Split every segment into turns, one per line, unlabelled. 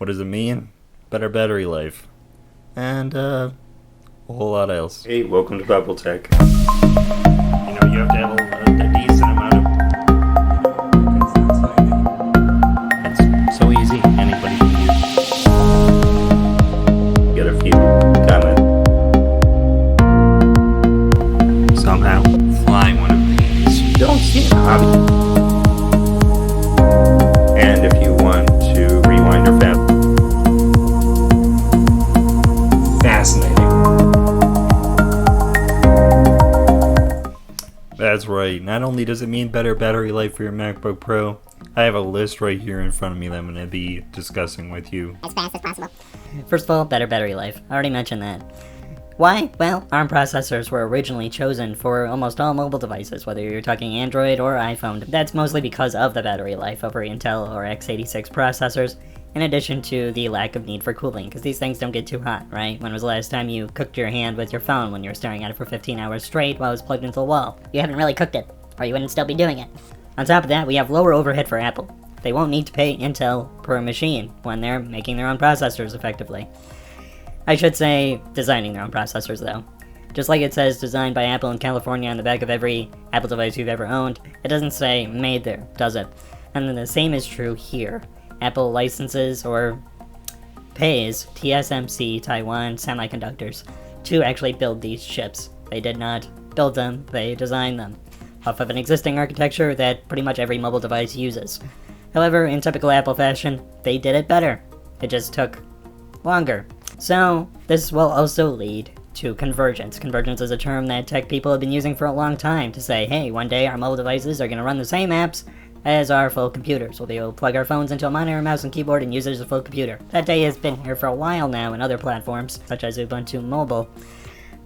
What does it mean? Better battery life. And, a whole lot else. Hey, welcome to Bible Tech. You have to have a decent amount of... It's so easy, anybody can use. Get a few comments. Somehow fly one of these. Don't see it, hobby. And if you want to rewind or fascinating. That's right. Not only does it mean better battery life for your MacBook Pro, I have a list right here in front of me that I'm going to be discussing with you
as fast as possible.
First of all, better battery life. I already mentioned that. Why? Well, ARM processors were originally chosen for almost all mobile devices, whether you're talking Android or iPhone. That's mostly because of the battery life over Intel or x86 processors, in addition to the lack of need for cooling, because these things don't get too hot, right? When was the last time you cooked your hand with your phone when you were staring at it for 15 hours straight while it was plugged into the wall?
You haven't really cooked it, or you wouldn't still be doing it.
On top of that, we have lower overhead for Apple. They won't need to pay Intel per machine when they're making their own processors effectively. I should say designing their own processors, though. Just like it says designed by Apple in California on the back of every Apple device you've ever owned, it doesn't say made there, does it? And then the same is true here. Apple licenses or pays TSMC Taiwan Semiconductors to actually build these chips. They did not build them, they designed them, off of an existing architecture that pretty much every mobile device uses. However, in typical Apple fashion, they did it better. It just took longer. So, this will also lead to convergence. Convergence is a term that tech people have been using for a long time to say, hey, one day our mobile devices are going to run the same apps as our full computers. We'll be able to plug our phones into a monitor, mouse, and keyboard and use it as a full computer. That day has been here for a while now in other platforms, such as Ubuntu Mobile.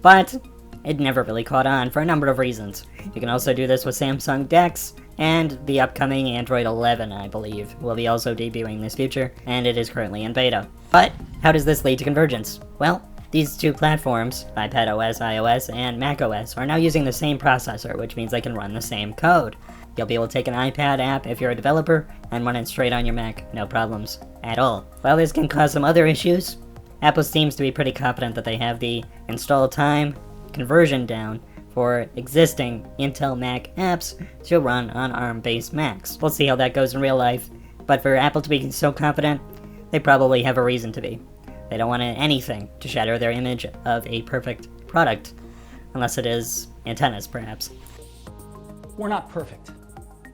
But it never really caught on for a number of reasons. You can also do this with Samsung DeX, and the upcoming Android 11, I believe, will be also debuting this future, and it is currently in beta. But how does this lead to convergence? Well, these two platforms, iPadOS, iOS, and macOS, are now using the same processor, which means they can run the same code. You'll be able to take an iPad app if you're a developer and run it straight on your Mac, no problems at all. While this can cause some other issues, Apple seems to be pretty confident that they have the install time conversion down for existing Intel Mac apps to run on ARM-based Macs. We'll see how that goes in real life, but for Apple to be so confident, they probably have a reason to be. They don't want anything to shatter their image of a perfect product, unless it is antennas, perhaps.
We're not perfect.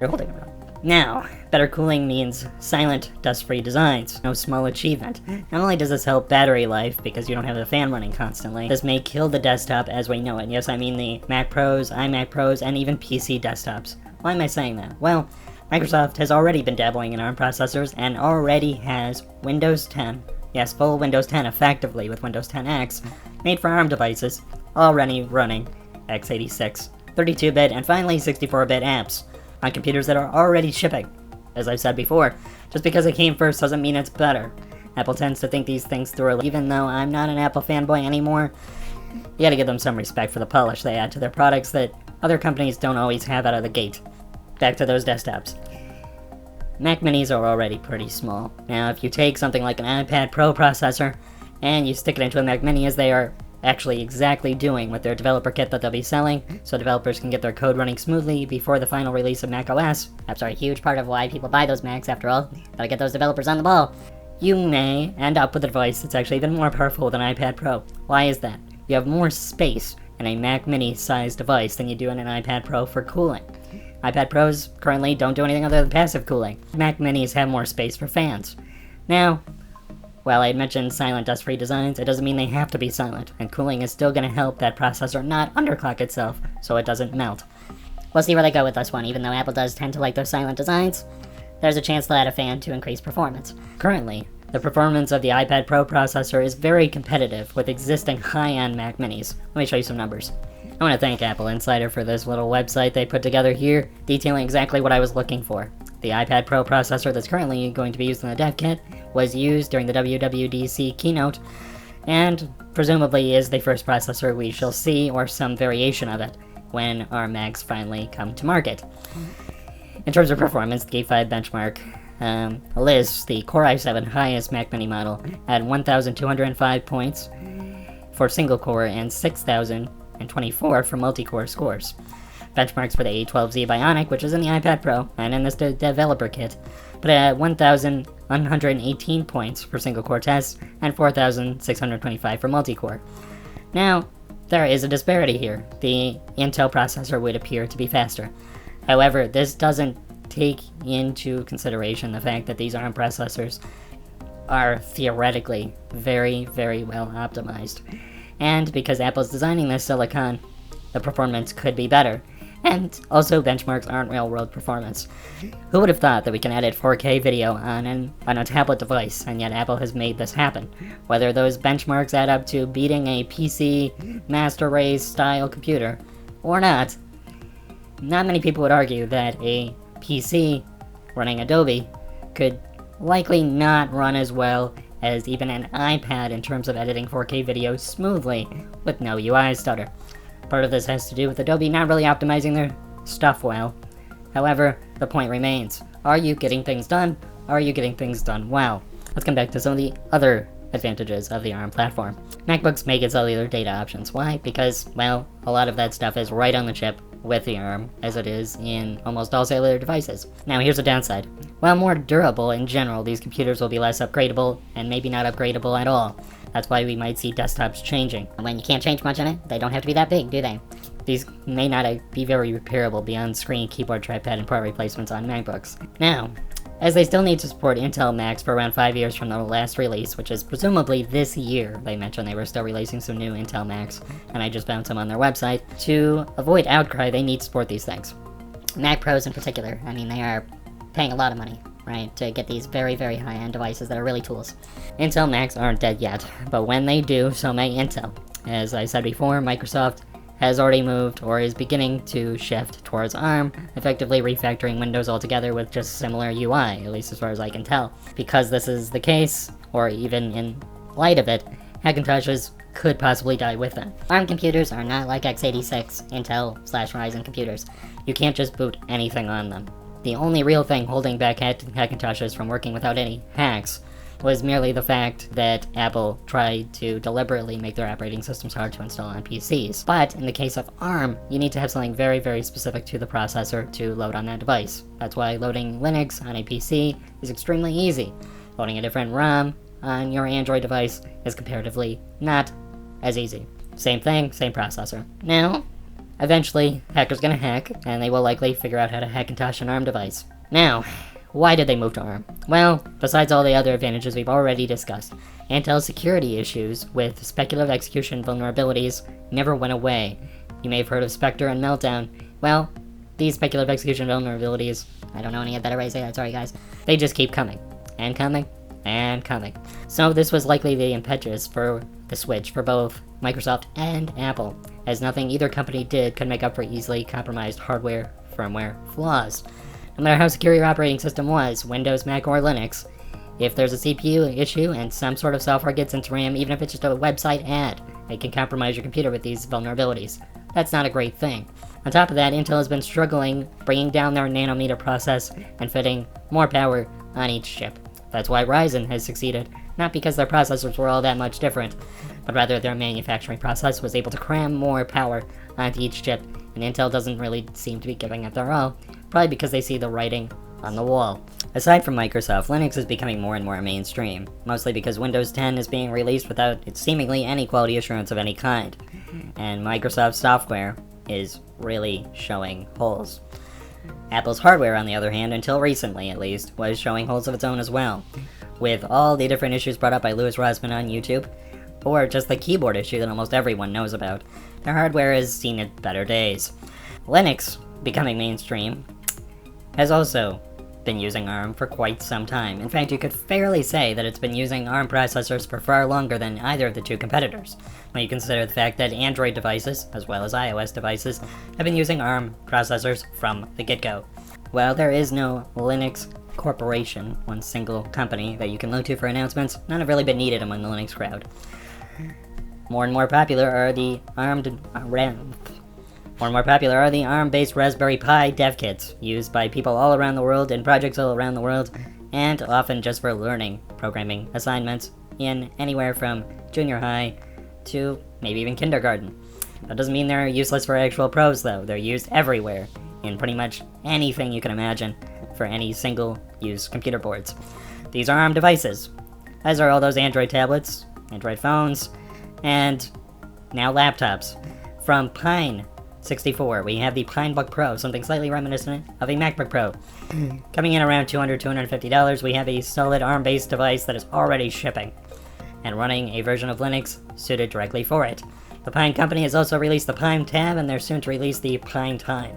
You're holding it wrong. Now, better cooling means silent, dust-free designs. No small achievement. Not only does this help battery life, because you don't have the fan running constantly, this may kill the desktop as we know it. Yes, I mean the Mac Pros, iMac Pros, and even PC desktops. Why am I saying that? Well, Microsoft has already been dabbling in ARM processors and already has Windows 10, yes, full Windows 10 effectively with Windows 10X, made for ARM devices, already running x86, 32-bit, and finally 64-bit apps on computers that are already shipping. As I've said before, just because it came first doesn't mean it's better. Apple tends to think these things through. Even though I'm not an Apple fanboy anymore, you gotta give them some respect for the polish they add to their products that other companies don't always have out of the gate. Back to those desktops. Mac Minis are already pretty small. Now, if you take something like an iPad Pro processor and you stick it into a Mac Mini, as they are actually exactly doing with their developer kit that they'll be selling, so developers can get their code running smoothly before the final release of macOS.
Apps are a huge part of why people buy those Macs, after all. Gotta get those developers on the ball.
You may end up with a device that's actually even more powerful than iPad Pro. Why is that? You have more space in a Mac Mini-sized device than you do in an iPad Pro for cooling. iPad Pros currently don't do anything other than passive cooling. Mac Minis have more space for fans. Now, while I mentioned silent dust-free designs, it doesn't mean they have to be silent, and cooling is still going to help that processor not underclock itself so it doesn't melt.
We'll see where they go with this one. Even though Apple does tend to like their silent designs, there's a chance they'll add a fan to increase performance.
Currently, the performance of the iPad Pro processor is very competitive with existing high-end Mac Minis. Let me show you some numbers. I want to thank Apple Insider for this little website they put together here, detailing exactly what I was looking for. The iPad Pro processor that's currently going to be used in the dev kit was used during the WWDC keynote, and presumably is the first processor we shall see, or some variation of it, when our Macs finally come to market. In terms of performance, the Geek 5 benchmark lists the Core i7 highest Mac Mini model at 1,205 points for single core and 6,024 for multi-core scores. Benchmarks for the A12Z Bionic, which is in the iPad Pro and in this developer kit, put it at 1,118 points for single core tests and 4,625 for multi-core. Now, there is a disparity here. The Intel processor would appear to be faster. However, this doesn't take into consideration the fact that these ARM processors are theoretically very, very well optimized. And because Apple's designing this silicon, the performance could be better. And also, benchmarks aren't real-world performance. Who would have thought that we can edit 4K video on a tablet device, and yet Apple has made this happen? Whether those benchmarks add up to beating a PC Master Race style computer or not many people would argue that a PC running Adobe could likely not run as well as even an iPad in terms of editing 4K video smoothly with no UI stutter. Part of this has to do with Adobe not really optimizing their stuff well. However, the point remains. Are you getting things done? Are you getting things done well? Let's come back to some of the other advantages of the ARM platform. MacBooks may get cellular data options. Why? Because, well, a lot of that stuff is right on the chip with the ARM, as it is in almost all cellular devices. Now here's a downside. While more durable in general, these computers will be less upgradable, and maybe not upgradable at all. That's why we might see desktops changing.
When you can't change much in it, they don't have to be that big, do they?
These may not be very repairable beyond screen, keyboard, trackpad, and part replacements on MacBooks. Now, as they still need to support Intel Macs for around 5 years from the last release, which is presumably this year. They mentioned they were still releasing some new Intel Macs, and I just found some on their website. To avoid outcry, they need to support these things.
Mac Pros in particular, I mean, they are paying a lot of money, right, to get these very, very high-end devices that are really tools.
Intel Macs aren't dead yet, but when they do, so may Intel. As I said before, Microsoft has already moved or is beginning to shift towards ARM, effectively refactoring Windows altogether with just similar UI, at least as far as I can tell. Because this is the case, or even in light of it, Hacintoshes could possibly die with them.
ARM computers are not like x86 Intel/Ryzen computers.
You can't just boot anything on them. The only real thing holding back Hacintoshes from working without any hacks was merely the fact that Apple tried to deliberately make their operating systems hard to install on PCs. But in the case of ARM, you need to have something very, very specific to the processor to load on that device. That's why loading Linux on a PC is extremely easy. Loading a different ROM on your Android device is comparatively not as easy. Same thing, same processor. Now, eventually, hackers gonna hack, and they will likely figure out how to Hackintosh an ARM device. Now, why did they move to ARM? Well, besides all the other advantages we've already discussed, Intel's security issues with speculative execution vulnerabilities never went away. You may have heard of Spectre and Meltdown. Well, these speculative execution vulnerabilities, I don't know any better way to say that, sorry guys, they just keep coming, and coming, and coming. So this was likely the impetus for the switch for both Microsoft and Apple, as nothing either company did could make up for easily compromised hardware, firmware flaws. No matter how secure your operating system was, Windows, Mac, or Linux, if there's a CPU issue and some sort of software gets into RAM, even if it's just a website ad, it can compromise your computer with these vulnerabilities. That's not a great thing. On top of that, Intel has been struggling bringing down their nanometer process and fitting more power on each chip. That's why Ryzen has succeeded, not because their processors were all that much different, but rather their manufacturing process was able to cram more power onto each chip, and Intel doesn't really seem to be giving it their all. Probably because they see the writing on the wall. Aside from Microsoft, Linux is becoming more and more mainstream, mostly because Windows 10 is being released without seemingly any quality assurance of any kind, and Microsoft software is really showing holes. Apple's hardware, on the other hand, until recently at least, was showing holes of its own as well, with all the different issues brought up by Louis Rossmann on YouTube, or just the keyboard issue that almost everyone knows about. Their hardware has seen its better days. Linux, becoming mainstream, has also been using ARM for quite some time. In fact, you could fairly say that it's been using ARM processors for far longer than either of the two competitors, when you consider the fact that Android devices, as well as iOS devices, have been using ARM processors from the get-go. While there is no Linux Corporation, one single company that you can look to for announcements, none have really been needed among the Linux crowd. More and more popular are the ARM-based Raspberry Pi dev kits, used by people all around the world and projects all around the world, and often just for learning programming assignments in anywhere from junior high to maybe even kindergarten. That doesn't mean they're useless for actual pros, though. They're used everywhere, in pretty much anything you can imagine, for any single-use computer boards. These are ARM devices, as are all those Android tablets, Android phones, and now laptops. From Pine 64, we have the Pinebook Pro, something slightly reminiscent of a MacBook Pro. Coming in around $200, $250, we have a solid ARM-based device that is already shipping, and running a version of Linux suited directly for it. The Pine company has also released the Pine Tab, and they're soon to release the Pine Time.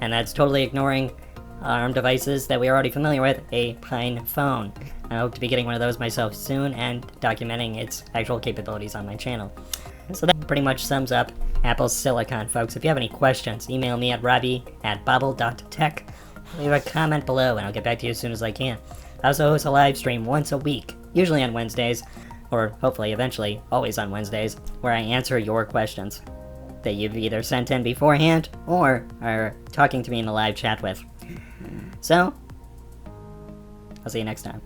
And that's totally ignoring ARM devices that we are already familiar with, a Pine phone. I hope to be getting one of those myself soon and documenting its actual capabilities on my channel. So that pretty much sums up Apple's Silicon, folks. If you have any questions, email me at robbie@bobble.tech. Leave a comment below and I'll get back to you as soon as I can. I also host a live stream once a week, usually on Wednesdays, or hopefully eventually always on Wednesdays, where I answer your questions that you've either sent in beforehand or are talking to me in the live chat with. So, I'll see you next time.